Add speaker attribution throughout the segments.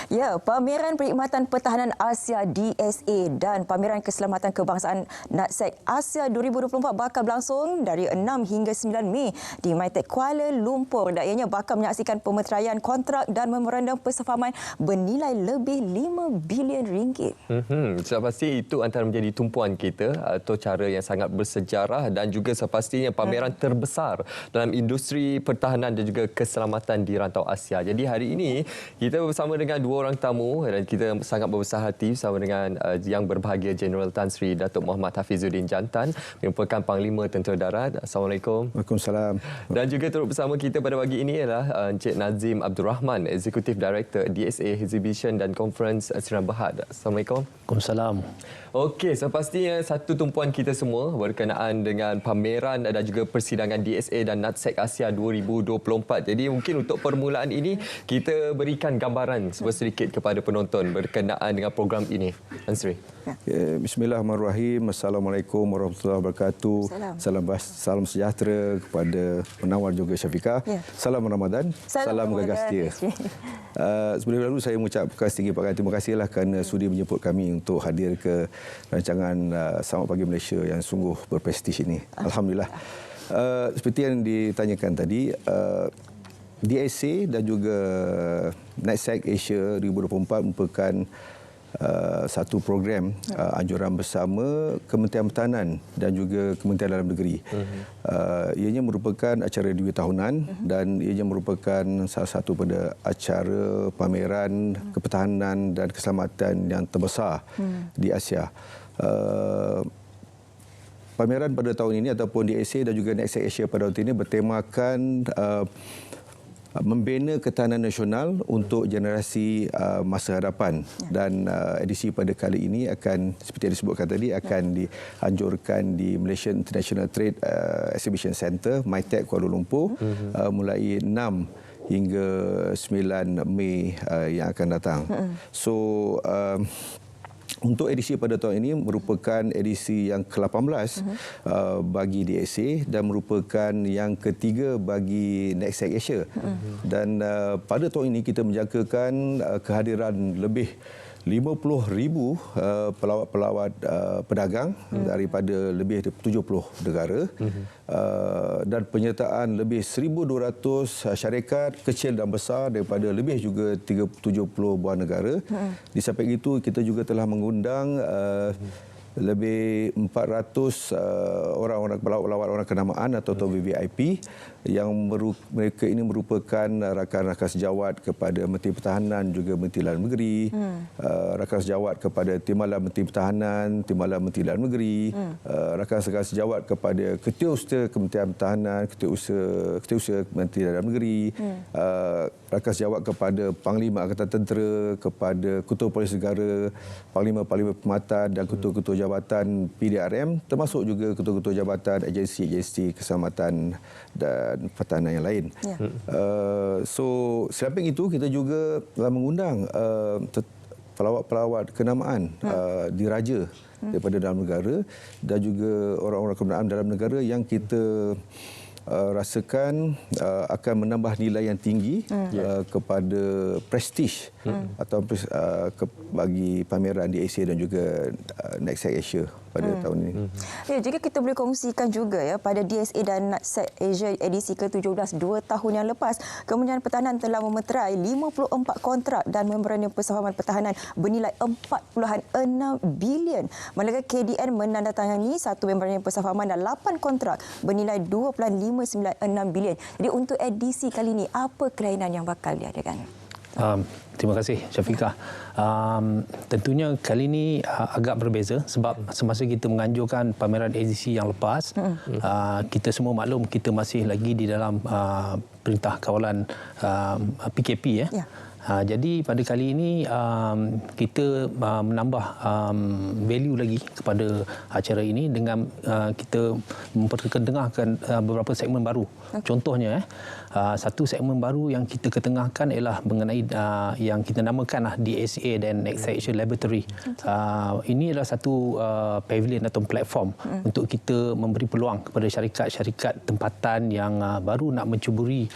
Speaker 1: Ya, Pameran Perkhidmatan Pertahanan Asia DSA dan Pameran Keselamatan Kebangsaan NATSEC Asia 2024 bakal berlangsung dari 6 hingga 9 Mei di MITEC Kuala Lumpur. Dan ianya bakal menyaksikan pemeteraian kontrak dan memorandum persefahaman bernilai lebih 5 bilion ringgit.
Speaker 2: Sudah pasti itu antara menjadi tumpuan kita atau cara yang sangat bersejarah dan juga sepastinya pameran terbesar dalam industri pertahanan dan juga keselamatan di rantau Asia. Jadi hari ini kita bersama dengan dua orang tamu dan kita sangat berbesar hati bersama dengan yang berbahagia Jeneral Tan Sri Datuk Muhammad Hafizuddin Jantan, merupakan Panglima Tentera Darat. Assalamualaikum.
Speaker 3: Waalaikumsalam.
Speaker 2: Dan juga turut bersama kita pada pagi ini ialah Encik Nazim Abdul Rahman, Executive Director DSA Exhibition dan Conference Sdn Bhd. Assalamualaikum.
Speaker 4: Waalaikumsalam.
Speaker 2: Okey, sepastinya satu tumpuan kita semua berkenaan dengan pameran dan juga persidangan DSA dan NATSEC Asia 2024. Jadi mungkin untuk permulaan ini kita berikan gambaran sedikit kepada penonton berkenaan dengan program ini. Tan Sri.
Speaker 3: Bismillahirrahmanirrahim. Assalamualaikum warahmatullahi wabarakatuh. Salam sejahtera kepada penawar juga Syafiqah. Salam Ramadan. Salam Gagas Setia. Sebelum lalu saya mengucapkan setinggi terima kasihlah kerana sudi menjemput kami untuk hadir ke rancangan Selamat Pagi Malaysia yang sungguh berprestij ini. Alhamdulillah. Seperti yang ditanyakan tadi, DSA dan juga NATSEC Asia 2024 merupakan satu program anjuran bersama Kementerian Pertahanan dan juga Kementerian Dalam Negeri. Ianya merupakan acara dua tahunan dan ianya merupakan salah satu pada acara pameran kepertahanan dan keselamatan yang terbesar di Asia. Pameran pada tahun ini ataupun DSA dan juga NATSEC Asia pada tahun ini bertemakan membina ketahanan nasional untuk generasi masa hadapan. Dan edisi pada kali ini akan, seperti yang disebutkan tadi, akan dianjurkan di Malaysia International Trade Exhibition Centre, MITEC Kuala Lumpur, mulai 6 hingga 9 Mei yang akan datang. So, untuk edisi pada tahun ini merupakan edisi yang ke-18 bagi DSA dan merupakan yang ketiga bagi NATSEC Asia. Dan pada tahun ini kita menjangkakan kehadiran lebih 50,000 pelawat-pelawat pedagang daripada lebih 70 negara dan penyertaan lebih 1,200 syarikat kecil dan besar daripada lebih juga 70 buah negara. Di samping itu kita juga telah mengundang lebih 400 orang-orang pelawat orang kenamaan atau VVIP yang mereka ini merupakan rakan-rakan sejawat kepada Menteri Pertahanan juga Menteri Dalam Negeri, rakan sejawat kepada Timbalan Menteri Pertahanan, Timbalan Menteri Dalam Negeri, rakan-rakan sejawat kepada Ketiausaha Kementerian Pertahanan, Ketiausaha Menteri Dalam Negeri, rakan sejawat kepada Panglima Angkatan Tentera, kepada Ketua Polis Negara, Panglima-Panglima Perkhidmatan dan Ketua-Ketua Jabatan PDRM, termasuk juga Ketua-Ketua Jabatan agensi-agensi keselamatan dan pertahanan yang lain. So, selain itu kita juga telah mengundang pelawat-pelawat kenamaan diraja daripada dalam negara dan juga orang-orang kenamaan dalam negara yang kita rasakan akan menambah nilai yang tinggi kepada prestij atau bagi pameran di Asia dan juga NATSEC Asia pada tahun ini.
Speaker 1: Ya, jika kita boleh kongsikan juga ya, pada DSA dan NATSEC Asia edisi ke-17 2 tahun yang lepas, Kementerian Pertahanan telah memeterai 54 kontrak dan memorandum persefahaman pertahanan bernilai 4.6 bilion. Manakala KDN menandatangani satu memorandum persefahaman dan 8 kontrak bernilai 2.596 bilion. Jadi untuk edisi kali ini, apa kelainan yang bakal diadakan?
Speaker 4: Terima kasih Syafiqah. Tentunya kali ini agak berbeza sebab semasa kita menganjurkan pameran edisi yang lepas, kita semua maklum kita masih lagi di dalam perintah kawalan PKP ya. Jadi pada kali ini kita menambah value lagi kepada acara ini dengan kita memperkenalkan beberapa segmen baru. Contohnya satu segmen baru yang kita ketengahkan ialah mengenai yang kita namakan DSA dan NATSEC Asia Laboratory. Ini adalah satu pavilion atau platform untuk kita memberi peluang kepada syarikat-syarikat tempatan yang baru nak mencuburi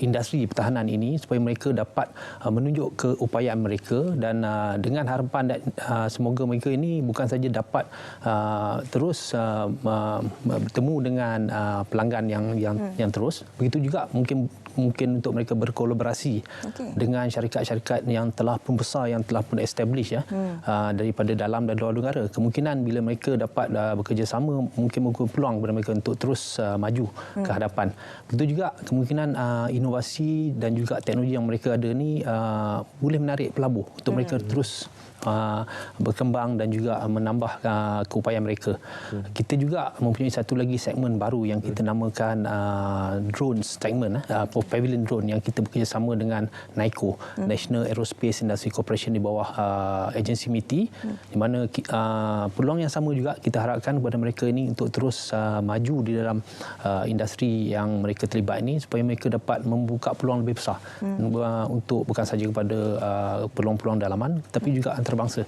Speaker 4: industri pertahanan ini supaya mereka dapat menunjuk keupayaan mereka dan dengan harapan semoga mereka ini bukan saja dapat terus bertemu dengan pelanggan yang terus, begitu juga mungkin untuk mereka berkolaborasi dengan syarikat-syarikat yang telah pun besar, yang telah pun establish daripada dalam dan luar negara. Kemungkinan bila mereka dapat bekerjasama, mungkin peluang kepada mereka untuk terus maju ke hadapan. Begitu juga kemungkinan inovasi dan juga teknologi yang mereka ada ni boleh menarik pelabur untuk mereka terus berkembang dan juga menambah keupayaan mereka. Kita juga mempunyai satu lagi segmen baru yang kita namakan drone segment, pavilion drone, yang kita bekerjasama dengan NAICO, National Aerospace Industry Corporation, di bawah agensi MITI, di mana peluang yang sama juga kita harapkan kepada mereka ini untuk terus maju di dalam industri yang mereka terlibat ini, supaya mereka dapat membuka peluang lebih besar untuk bukan saja kepada peluang-peluang dalaman tapi juga antarabangsa.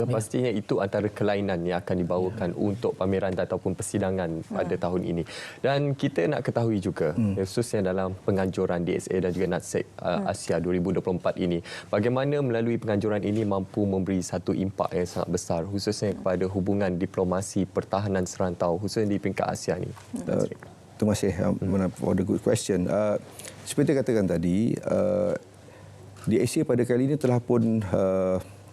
Speaker 2: Pastinya itu antara kelainan yang akan dibawakan untuk pameran ataupun persidangan pada tahun ini. Dan kita nak ketahui juga, khususnya dalam penganjuran DSA dan juga NATSEC Asia 2024 ini, bagaimana melalui penganjuran ini mampu memberi satu impak yang sangat besar, khususnya kepada hubungan diplomasi pertahanan serantau, khususnya di peringkat Asia ini.
Speaker 3: Terima kasih for the good question. Seperti katakan tadi, DSA pada kali ini telah pun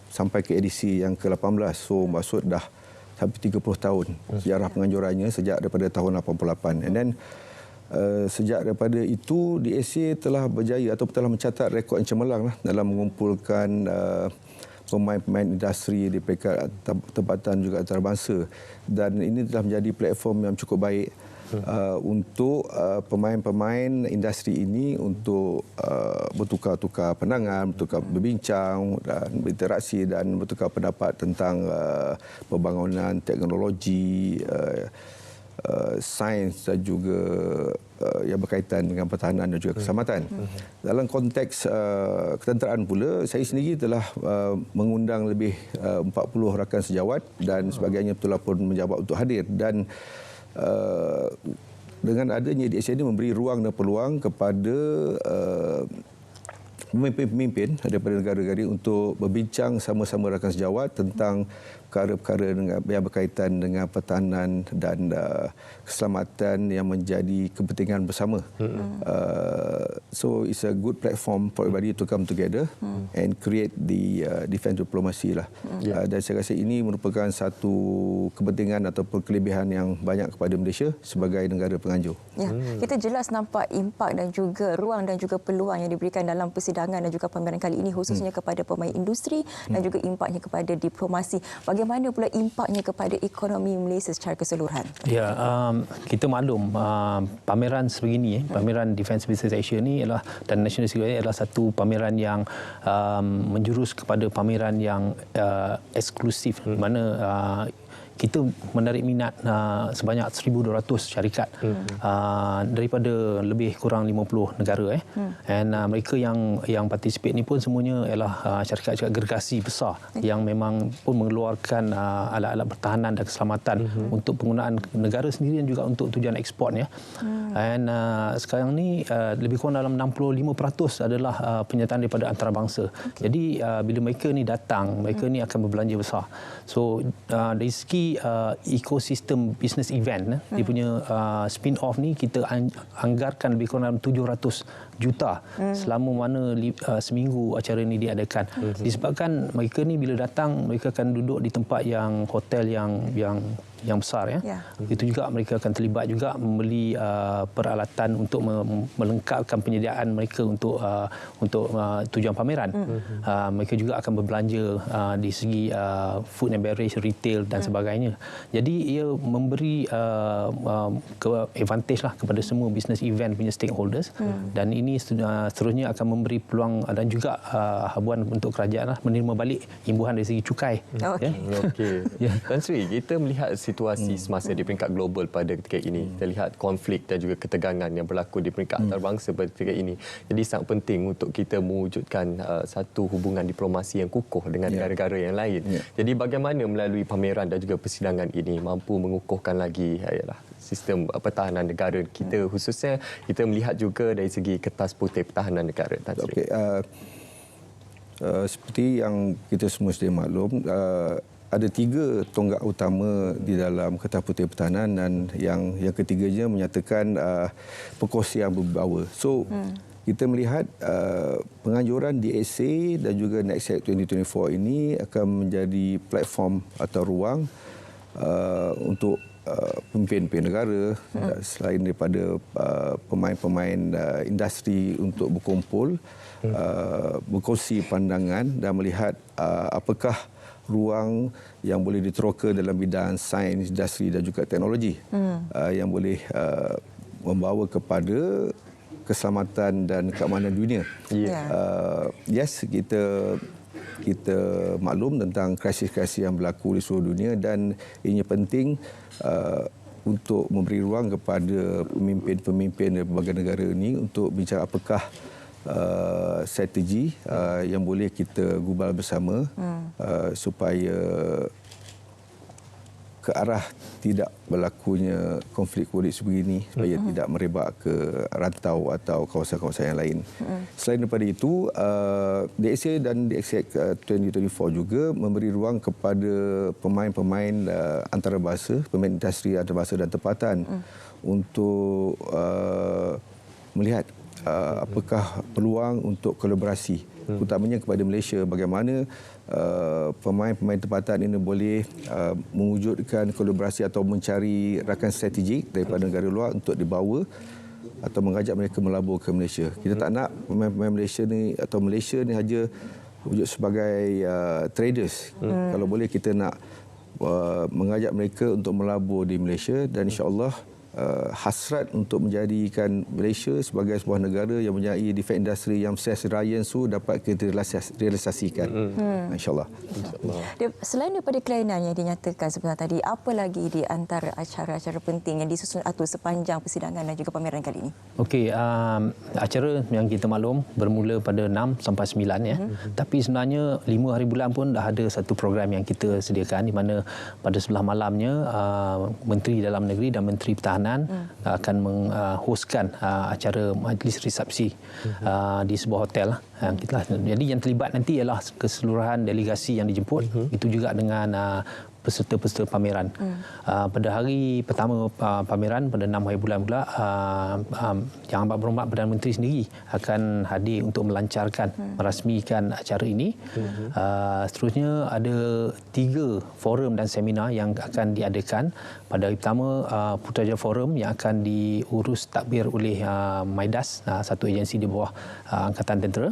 Speaker 3: sampai ke edisi yang ke-18. So maksud dah sampai 30 tahun sejarah penganjurannya sejak daripada tahun 88. And then sejak daripada itu DSA telah berjaya atau telah mencatat rekod yang cemerlang dalam mengumpulkan pemain-pemain industri di peringkat tempatan juga antarabangsa, dan ini telah menjadi platform yang cukup baik untuk pemain-pemain industri ini untuk bertukar-tukar pandangan, berbincang dan berinteraksi dan bertukar pendapat tentang pembangunan teknologi, sains dan juga yang berkaitan dengan pertahanan dan juga keselamatan. Dalam konteks ketenteraan pula, saya sendiri telah mengundang lebih 40 rakan sejawat dan sebagainya telah pun menjawab untuk hadir, dan dengan adanya DSA ini memberi ruang dan peluang kepada pemimpin daripada negara-negara untuk berbincang sama-sama rakan sejawat tentang perkara-perkara yang berkaitan dengan pertahanan dan keselamatan yang menjadi kepentingan bersama. So it's a good platform for everybody to come together and create the defense diplomacy lah. Dan saya rasa ini merupakan satu kepentingan ataupun kelebihan yang banyak kepada Malaysia sebagai negara penganjur.
Speaker 1: Ya, kita jelas nampak impak dan juga ruang dan juga peluang yang diberikan dalam persidangan dan juga pameran kali ini, khususnya kepada pemain industri dan juga impaknya kepada diplomasi. Bagaimana pula impaknya kepada ekonomi Malaysia secara keseluruhan?
Speaker 4: Ya, kita maklum pameran sebegini, pameran Defence Business Asia ni adalah, dan National Security adalah satu pameran yang menjurus kepada pameran yang eksklusif, di mana kita menarik minat sebanyak 1,200 syarikat daripada lebih kurang 50 negara. And mereka yang participate ni pun semuanya ialah syarikat-syarikat gergasi besar yang memang pun mengeluarkan alat-alat pertahanan dan keselamatan untuk penggunaan negara sendiri dan juga untuk tujuan ekspornya. And sekarang ni lebih kurang dalam 65% adalah penyertaan daripada antarabangsa. Jadi bila mereka ni datang, mereka ni akan berbelanja besar. So dari segi ekosistem business event, dia punya spin-off ni kita anggarkan lebih kurang 700 juta selama mana seminggu acara ini diadakan. Disebabkan mereka ni bila datang, mereka akan duduk di tempat yang hotel yang besar. Itu juga mereka akan terlibat juga membeli peralatan untuk melengkapkan penyediaan mereka untuk tujuan pameran. Mereka juga akan berbelanja di segi food and beverage, retail dan sebagainya. Jadi ia memberi advantage lah kepada semua business event punya stakeholders, dan ini seterusnya akan memberi peluang dan juga habuan untuk kerajaan lah menerima balik imbuhan dari segi cukai.
Speaker 2: Tan Sri, kita melihat situasi semasa di peringkat global pada ketika ini. Kita lihat konflik dan juga ketegangan yang berlaku di peringkat antarabangsa pada ketika ini. Jadi sangat penting untuk kita mewujudkan satu hubungan diplomasi yang kukuh dengan negara-negara yang lain. Jadi bagaimana melalui pameran dan juga persidangan ini mampu mengukuhkan lagi sistem pertahanan negara kita, khususnya kita melihat juga dari segi kertas putih pertahanan negara, Tan Sri.
Speaker 3: Okey, seperti yang kita semua sedia maklum, ada 3 tonggak utama di dalam Kertas Putih Pertahanan, dan yang ketiganya menyatakan perkongsian berbawa. So, kita melihat penganjuran DSA dan juga NEXAC 2024 ini akan menjadi platform atau ruang untuk pemimpin-pemimpin negara, selain daripada pemain-pemain industri untuk berkumpul, berkongsi pandangan dan melihat apakah ruang yang boleh diteroka dalam bidang sains, industri dan juga teknologi yang boleh membawa kepada keselamatan dan keamanan dunia. Yes, kita maklum tentang krisis-krisis yang berlaku di seluruh dunia, dan ianya penting untuk memberi ruang kepada pemimpin-pemimpin berbagai negara ini untuk bincang apakah strategi yang boleh kita gubal bersama supaya ke arah tidak berlakunya konflik-konflik sebegini, supaya tidak merebak ke rantau atau kawasan-kawasan yang lain. Selain daripada itu, DSA dan DXAC 2024 juga memberi ruang kepada pemain-pemain antarabangsa, pemain industri antarabangsa dan tempatan untuk melihat apakah peluang untuk kolaborasi, utamanya kepada Malaysia, bagaimana pemain-pemain tempatan ini boleh mewujudkan kolaborasi atau mencari rakan strategik daripada negara luar untuk dibawa atau mengajak mereka melabur ke Malaysia. Kita tak nak pemain-pemain Malaysia ni atau Malaysia ni hanya wujud sebagai traders. Kalau boleh kita nak mengajak mereka untuk melabur di Malaysia, dan insya-Allah hasrat untuk menjadikan Malaysia sebagai sebuah negara yang mempunyai defense industri yang self-reliant dapat kita realisasikan. InsyaAllah.
Speaker 1: Selain daripada kelainan yang dinyatakan sebentar tadi, apa lagi di antara acara-acara penting yang disusun atau sepanjang persidangan dan juga pameran kali ini?
Speaker 4: Okey, acara yang kita maklum bermula pada 6 sampai 9 ya. Tapi sebenarnya 5 hari bulan pun dah ada satu program yang kita sediakan, di mana pada sebelah malamnya Menteri Dalam Negeri dan Menteri Pertahanan akan menghostkan acara majlis resepsi di sebuah hotel. Jadi yang terlibat nanti ialah keseluruhan delegasi yang dijemput, itu juga dengan peserta-peserta pameran. Pada hari pertama pameran pada 6 hari bulan pula, Yang Amat Berhormat Perdana Menteri sendiri akan hadir untuk melancarkan, merasmikan acara ini. Seterusnya ada 3 forum dan seminar yang akan diadakan. Pada hari pertama, Putrajaya Forum yang akan diurus takbir oleh MIDAS, satu agensi di bawah Angkatan Tentera.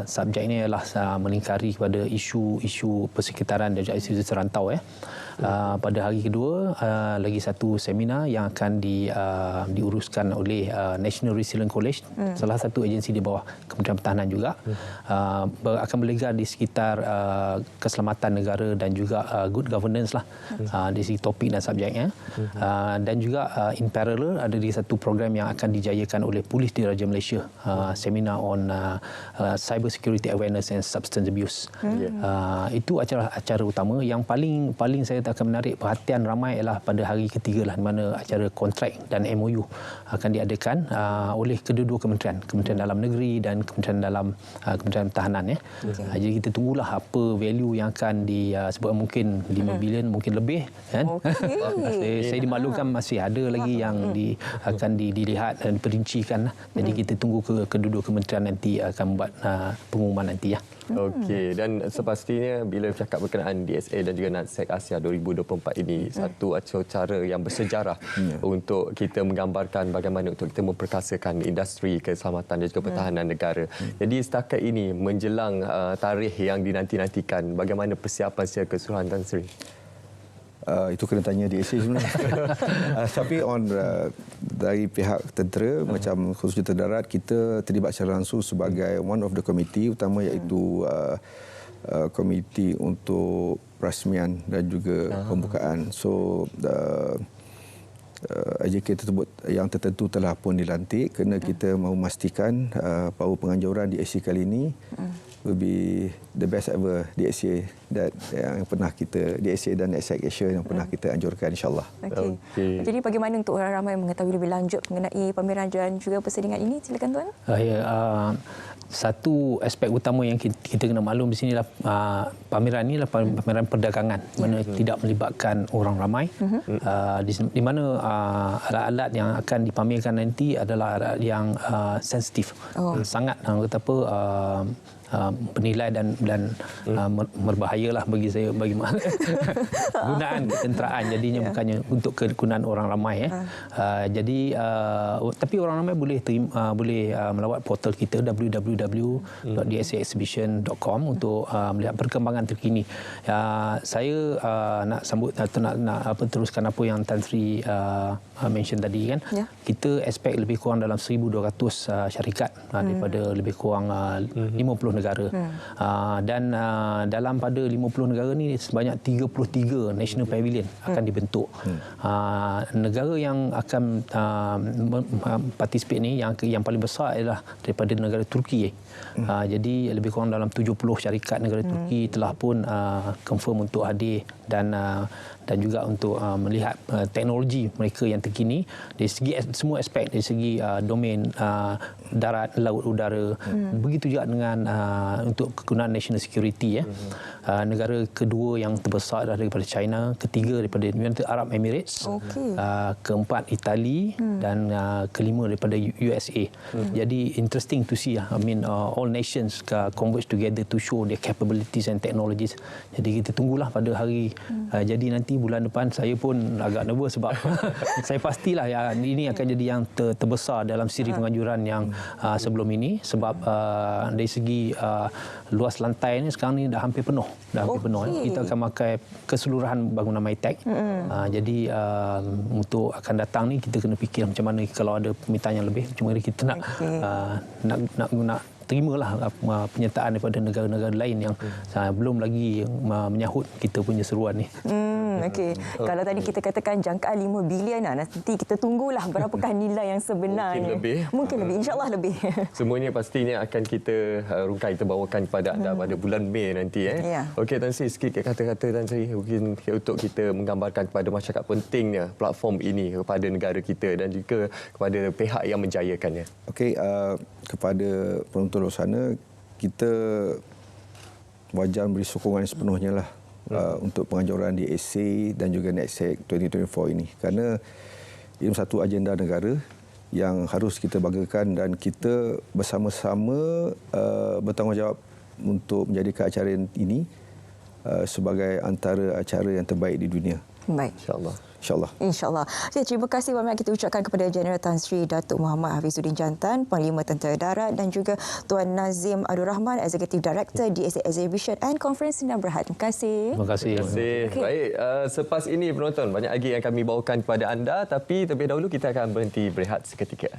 Speaker 4: Subjek ini adalah melingkari kepada isu-isu persekitaran dan juga isu rantau. Pada hari kedua, lagi satu seminar yang akan diuruskan oleh National Resilience College, salah satu agensi di bawah Kementerian Pertahanan juga, akan berlegar di sekitar keselamatan negara dan juga good governance lah, di segi topik dan subjeknya. Dan juga in parallel ada di satu program yang akan dijayakan oleh Polis Diraja Malaysia, seminar on cyber security awareness and substance abuse. Itu acara utama. Yang paling saya akan menarik perhatian ramai ialah pada hari ketiga lah, di mana acara kontrak dan MOU akan diadakan oleh kedua-dua kementerian Dalam Negeri dan Kementerian Pertahanan ya. Jadi kita tunggulah apa value yang akan disebut, mungkin 5 bilion, mungkin lebih kan. Saya dimaklumkan masih ada lagi yang akan dilihat dan diperincikan. Jadi kita tunggu kedua-dua kementerian nanti akan membuat pengumuman nanti ya.
Speaker 2: Okey, dan sepastinya bila bercakap berkenaan DSA dan juga NATSEC Asia 2024 ini, satu acara yang bersejarah untuk kita menggambarkan bagaimana untuk kita memperkasakan industri keselamatan dan juga pertahanan negara. Jadi setakat ini menjelang tarikh yang dinanti-nantikan, bagaimana persiapan secara keseluruhan, Tan Sri?
Speaker 3: Itu kena tanya DSA sebenarnya. Tapi dari pihak tentera, macam khususnya tentera darat, kita terlibat secara langsung sebagai one of the committee utama, iaitu komiti untuk perasmian dan juga pembukaan. So AJK tersebut yang tertentu telah pun dilantik kerana kita mahu memastikan bahawa penganjuran DSC kali ini will be the best ever DSC yang pernah kita, DSC dan NEXAC Asia yang pernah kita anjurkan, insyaAllah.
Speaker 1: Okey. Jadi bagaimana untuk orang ramai mengetahui lebih lanjut mengenai pameran dan juga persendirian ini? Silakan Tuan.
Speaker 4: Satu aspek utama yang kita kena maklum di sini adalah pameran ini adalah pameran perdagangan mana tidak melibatkan orang ramai, di mana alat-alat yang akan dipamerkan nanti adalah alat yang sensitif, sangat kata apa, bernilai dan berbahayalah bagi saya, bagi gunaan ketenteraan, jadinya bukannya untuk kegunaan orang ramai. Jadi tapi orang ramai boleh melawat portal kita www.dscexhibition.com untuk melihat perkembangan terkini. Saya nak sambut nak teruskan apa yang Tan Sri mention tadi kan. Kita expect lebih kurang dalam 1,200 syarikat daripada lebih kurang 50 negara. Dan dalam pada 50 negara ni sebanyak 33 national pavilion akan dibentuk. Negara yang akan participate ni yang paling besar adalah daripada negara Turki. Jadi lebih kurang dalam 70 syarikat negara Turki telah pun confirm untuk hadir dan juga untuk melihat teknologi mereka yang terkini dari segi semua aspek, dari segi domain darat, laut, udara. Begitu juga dengan untuk kegunaan national security. Negara kedua yang terbesar adalah daripada China, ketiga daripada United Arab Emirates, keempat Itali dan kelima daripada USA. Jadi interesting to see. I mean all nations converge together to show their capabilities and technologies. Jadi kita tunggulah pada hari jadi nanti bulan depan. Saya pun agak nervous sebab saya pastilah ini akan jadi yang terbesar dalam siri penganjuran yang sebelum ini, sebab dari segi luas lantai ni sekarang ni dah hampir penuh. Kita akan pakai keseluruhan bangunan MyTech. Jadi untuk akan datang ni kita kena fikir macam mana kalau ada permintaan yang lebih, cuma kita nak terimalah penyertaan daripada negara-negara lain yang belum lagi menyahut kita punya seruan ni.
Speaker 1: Okey. Kalau tadi kita katakan jangkaan 5 bilion, nanti kita tunggulah berapakah nilai yang sebenarnya. Mungkin lebih, insya-Allah lebih.
Speaker 2: Semuanya pastinya akan kita rungkai, kita bawakan kepada anda pada bulan Mei nanti. Okey Tan Sri, sikit kata-kata Tan Sri mungkin untuk kita menggambarkan kepada masyarakat pentingnya platform ini kepada negara kita dan juga kepada pihak yang menjayakannya.
Speaker 3: Okey, kepada penonton luar sana, kita wajar beri sokongan sepenuhnya lah untuk penganjuran DSC dan juga NEXAC 2024 ini, kerana ini satu agenda negara yang harus kita banggakan dan kita bersama-sama bertanggungjawab untuk menjadikan acara ini sebagai antara acara yang terbaik di dunia.
Speaker 1: Baik.
Speaker 3: InsyaAllah.
Speaker 1: InsyaAllah. Terima kasih banyak kita ucapkan kepada Jeneral Tan Sri Datuk Muhammad Hafizuddin Jantan, Panglima Tentera Darat, dan juga Tuan Nazim Abdul Rahman, Executive Director DSC Exhibition and Conference Sdn Bhd. Terima kasih.
Speaker 4: Terima kasih.
Speaker 2: Okay. Baik, selepas ini penonton banyak lagi yang kami bawakan kepada anda, tapi terlebih dahulu kita akan berhenti berehat seketika.